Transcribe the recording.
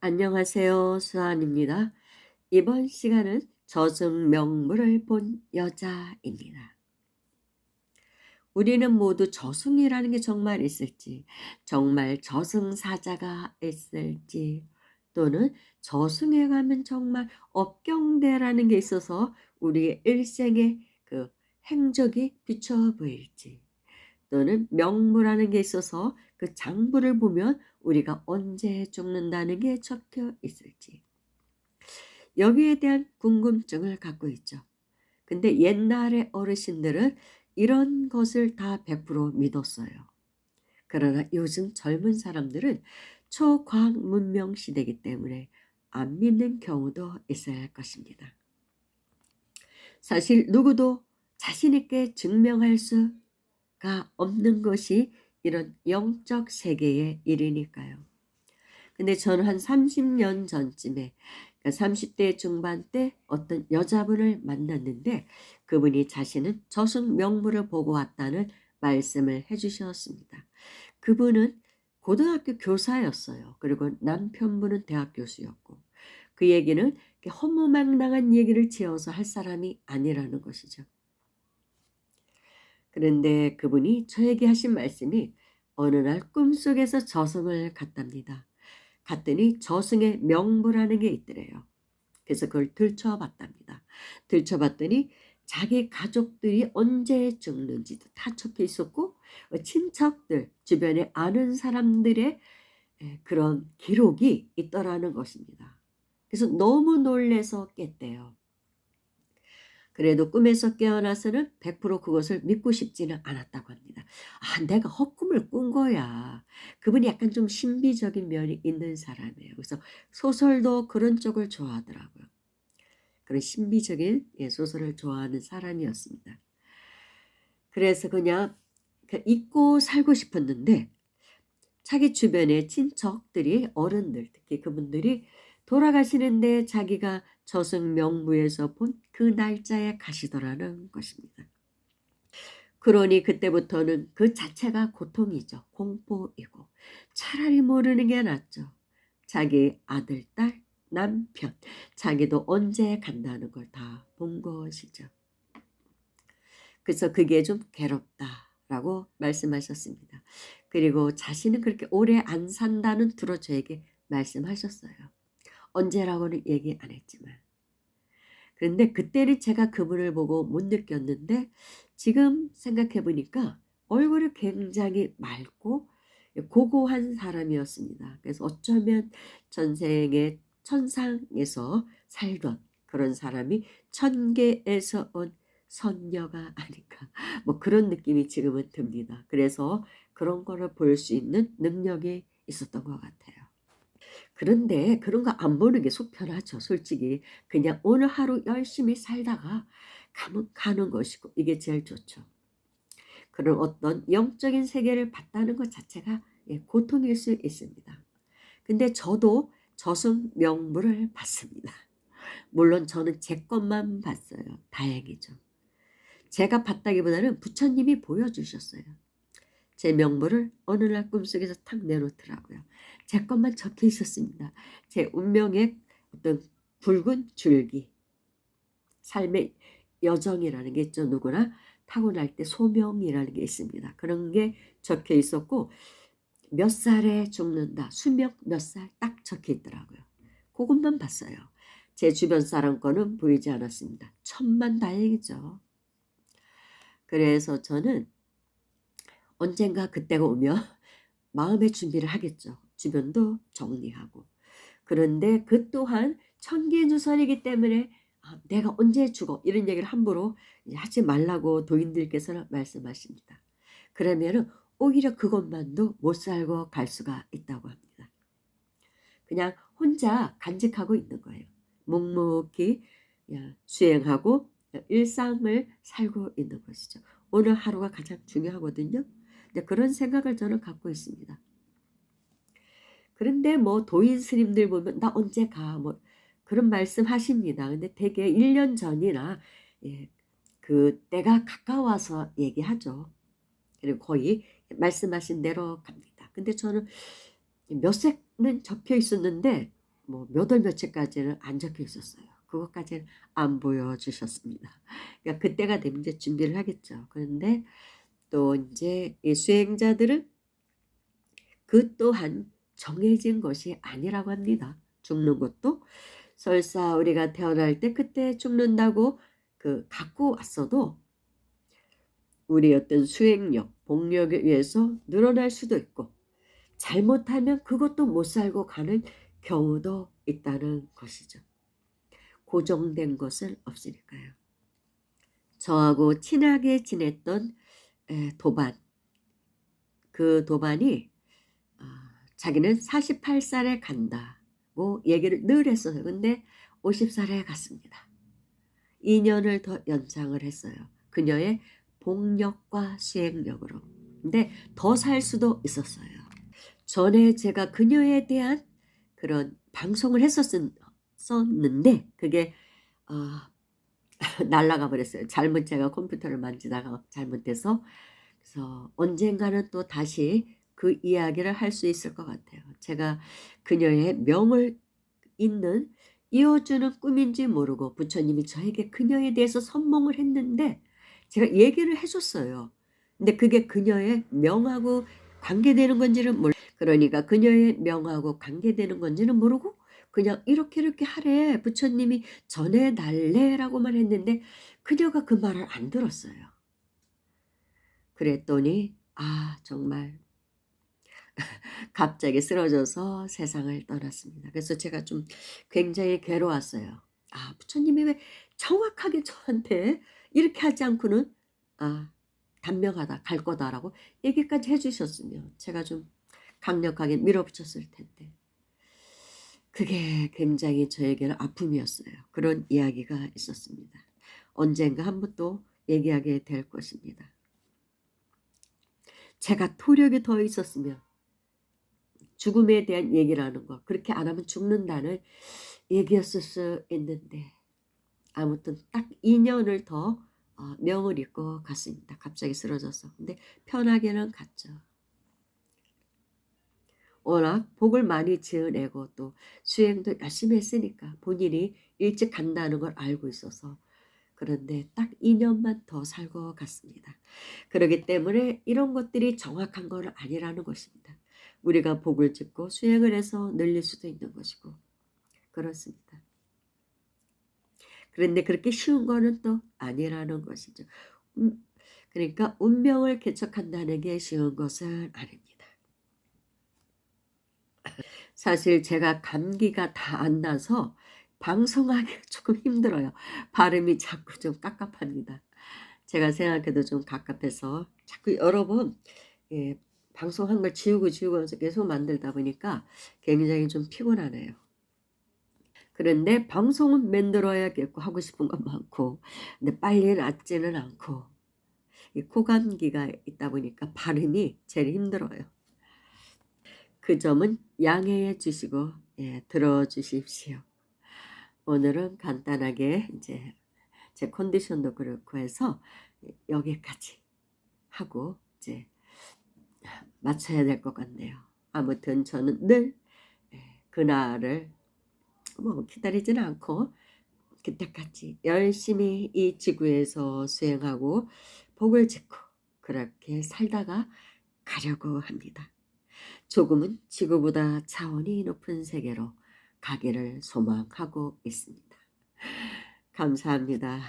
안녕하세요. 수아입니다. 이번 시간은 저승명물을 본 여자입니다. 우리는 모두 저승이라는 게 정말 있을지, 정말 저승사자가 있을지, 또는 저승에 가면 정말 업경대라는 게 있어서 우리의 일생의 그 행적이 비춰 보일지, 또는 명부라는 게 있어서 그 장부를 보면 우리가 언제 죽는다는 게 적혀 있을지 여기에 대한 궁금증을 갖고 있죠. 근데 옛날의 어르신들은 이런 것을 다 100% 믿었어요. 그러나 요즘 젊은 사람들은 초과학 문명 시대이기 때문에 안 믿는 경우도 있어야 할 것입니다. 사실 누구도 자신 있게 증명할 수가 없는 것이 이런 영적 세계의 일이니까요. 근데 저는 한 30년 전쯤에, 그러니까 30대 중반 때 어떤 여자분을 만났는데 그분이 자신은 저승 명부를 보고 왔다는 말씀을 해주셨습니다. 그분은 고등학교 교사였어요. 그리고 남편분은 대학 교수였고 그 얘기는 이렇게 허무맹랑한 얘기를 지어서 할 사람이 아니라는 것이죠. 그런데 그분이 저에게 하신 말씀이 어느 날 꿈속에서 저승을 갔답니다. 갔더니 저승의 명부라는 게 있더래요. 그래서 그걸 들춰봤답니다. 들춰봤더니 자기 가족들이 언제 죽는지도 다 적혀 있었고 친척들, 주변에 아는 사람들의 그런 기록이 있더라는 것입니다. 그래서 너무 놀래서 깼대요. 그래도 꿈에서 깨어나서는 100% 그것을 믿고 싶지는 않았다고 합니다. 아, 내가 헛꿈을 꾼 거야. 그분이 약간 좀 신비적인 면이 있는 사람이에요. 그래서 소설도 그런 쪽을 좋아하더라고요. 그런 신비적인 소설을 좋아하는 사람이었습니다. 그래서 그냥 잊고 살고 싶었는데 자기 주변의 친척들이 어른들 특히 그분들이 돌아가시는데 자기가 저승명부에서 본 그 날짜에 가시더라는 것입니다. 그러니 그때부터는 그 자체가 고통이죠. 공포이고 차라리 모르는 게 낫죠. 자기 아들, 딸, 남편, 자기도 언제 간다는 걸 다 본 것이죠. 그래서 그게 좀 괴롭다라고 말씀하셨습니다. 그리고 자신은 그렇게 오래 안 산다는 투로 저에게 말씀하셨어요. 언제라고는 얘기 안 했지만. 그런데 그때는 제가 그분을 보고 못 느꼈는데 지금 생각해 보니까 얼굴이 굉장히 맑고 고고한 사람이었습니다. 그래서 어쩌면 전생에 천상에서 살던 그런 사람이 천계에서 온 선녀가 아닌가 뭐 그런 느낌이 지금은 듭니다. 그래서 그런 거를 볼 수 있는 능력이 있었던 것 같아요. 그런데 그런 거 안 보는 게 속 편하죠 솔직히. 그냥 오늘 하루 열심히 살다가 가면 가는 것이고 이게 제일 좋죠. 그런 어떤 영적인 세계를 봤다는 것 자체가 고통일 수 있습니다. 근데 저도 저승 명부를 봤습니다. 물론 저는 제 것만 봤어요. 다행이죠. 제가 봤다기보다는 부처님이 보여주셨어요. 제 명부를 어느 날 꿈속에서 탁 내놓더라고요. 제 것만 적혀 있었습니다. 제 운명의 어떤 붉은 줄기, 삶의 여정이라는 게 있죠. 누구나 타고날 때 소명이라는 게 있습니다. 그런 게 적혀 있었고 몇 살에 죽는다, 수명 몇 살 딱 적혀 있더라고요. 그것만 봤어요. 제 주변 사람 거는 보이지 않았습니다. 천만 다행이죠. 그래서 저는 언젠가 그때가 오면 마음의 준비를 하겠죠. 주변도 정리하고. 그런데 그 또한 천기누설이기 때문에 내가 언제 죽어 이런 얘기를 함부로 하지 말라고 도인들께서는 말씀하십니다. 그러면은 오히려 그것만도 못 살고 갈 수가 있다고 합니다. 그냥 혼자 간직하고 있는 거예요. 묵묵히 수행하고 일상을 살고 있는 것이죠. 오늘 하루가 가장 중요하거든요. 근데 그런 생각을 저는 갖고 있습니다. 그런데 뭐 도인 스님들 보면 나 언제 가 뭐 그런 말씀 하십니다. 근데 대개 1년 전이나 그 때가 가까워서 얘기하죠. 그리고 거의 말씀하신 대로 갑니다. 근데 저는 몇 세는 적혀 있었는데 뭐 몇 월 며칠까지는 안 적혀 있었어요. 그것까지는 안 보여주셨습니다. 그러니까 그때가 되면 이제 준비를 하겠죠. 그런데 또 인제 이 수행자들은 그 또한 정해진 것이 아니라고 합니다. 죽는 것도 설사 우리가 태어날 때 그때 죽는다고 갖고 왔어도 우리의 어떤 수행력, 복력에 의해서 늘어날 수도 있고 잘못하면 그것도 못 살고 가는 경우도 있다는 것이죠. 고정된 것은 없으니까요. 저하고 친하게 지냈던 도반, 그 도반이 자기는 48살에 간다고 얘기를 늘 했어요. 근데 50살에 갔습니다. 2년을 더 연장을 했어요. 그녀의 복력과 수행력으로. 근데 더 살 수도 있었어요. 전에 제가 그녀에 대한 그런 방송을 했었는데 그게 날아가 버렸어요. 잘못 제가 컴퓨터를 만지다가 잘못돼서. 그래서 언젠가는 또 다시 그 이야기를 할 수 있을 것 같아요. 제가 그녀의 명을 잇는 이어주는 꿈인지 모르고 부처님이 저에게 그녀에 대해서 선몽을 했는데 제가 얘기를 해 줬어요. 근데 그게 그녀의 명하고 관계되는 건지는 그러니까 그녀의 명하고 관계되는 건지는 모르고 그냥 "이렇게 이렇게 하래. 부처님이 전해 달래."라고만 했는데 그녀가 그 말을 안 들었어요. 그랬더니 정말 갑자기 쓰러져서 세상을 떠났습니다. 그래서 제가 좀 굉장히 괴로웠어요. 부처님이 왜 정확하게 저한테 이렇게 하지 않고는 "단명하다. 갈 거다."라고 얘기까지 해 주셨으면 제가 좀 강력하게 밀어붙였을 텐데 그게 굉장히 저에게는 아픔이었어요. 그런 이야기가 있었습니다. 언젠가 한번 또 얘기하게 될 것입니다. 제가 토력이 더 있었으면 죽음에 대한 얘기라는 거 그렇게 안 하면 죽는다는 얘기였을 수 있는데 아무튼 딱 2년을 더 명을 잊고 갔습니다. 갑자기 쓰러져서. 근데 편하게는 갔죠. 워낙 복을 많이 지어내고 또 수행도 열심히 했으니까 본인이 일찍 간다는 걸 알고 있어서 그런데 딱 2년만 더 살고 갔습니다. 그렇기 때문에 이런 것들이 정확한 건 아니라는 것입니다. 우리가 복을 짓고 수행을 해서 늘릴 수도 있는 것이고 그렇습니다. 그런데 그렇게 쉬운 거는 또 아니라는 것이죠. 그러니까 운명을 개척한다는 게 쉬운 것은 아닙니다. 사실 제가 감기가 다 안 나서 방송하기가 조금 힘들어요. 발음이 자꾸 좀 깝깝합니다. 제가 생각해도 좀 갑갑해서 자꾸 여러 번 방송한 걸 지우고 하면서 계속 만들다 보니까 굉장히 좀 피곤하네요. 그런데 방송은 만들어야겠고 하고 싶은 건 많고 근데 빨리 낫지는 않고 이 코감기가 있다 보니까 발음이 제일 힘들어요. 그 점은 양해해 주시고 들어 주십시오. 오늘은 간단하게 이제 제 컨디션도 그렇고 해서 여기까지 하고 이제 마쳐야 될 것 같네요. 아무튼 저는 늘 그날을 뭐 기다리지는 않고 그때까지 열심히 이 지구에서 수행하고 복을 짓고 그렇게 살다가 가려고 합니다. 조금은 지구보다 차원이 높은 세계로 가기를 소망하고 있습니다. 감사합니다.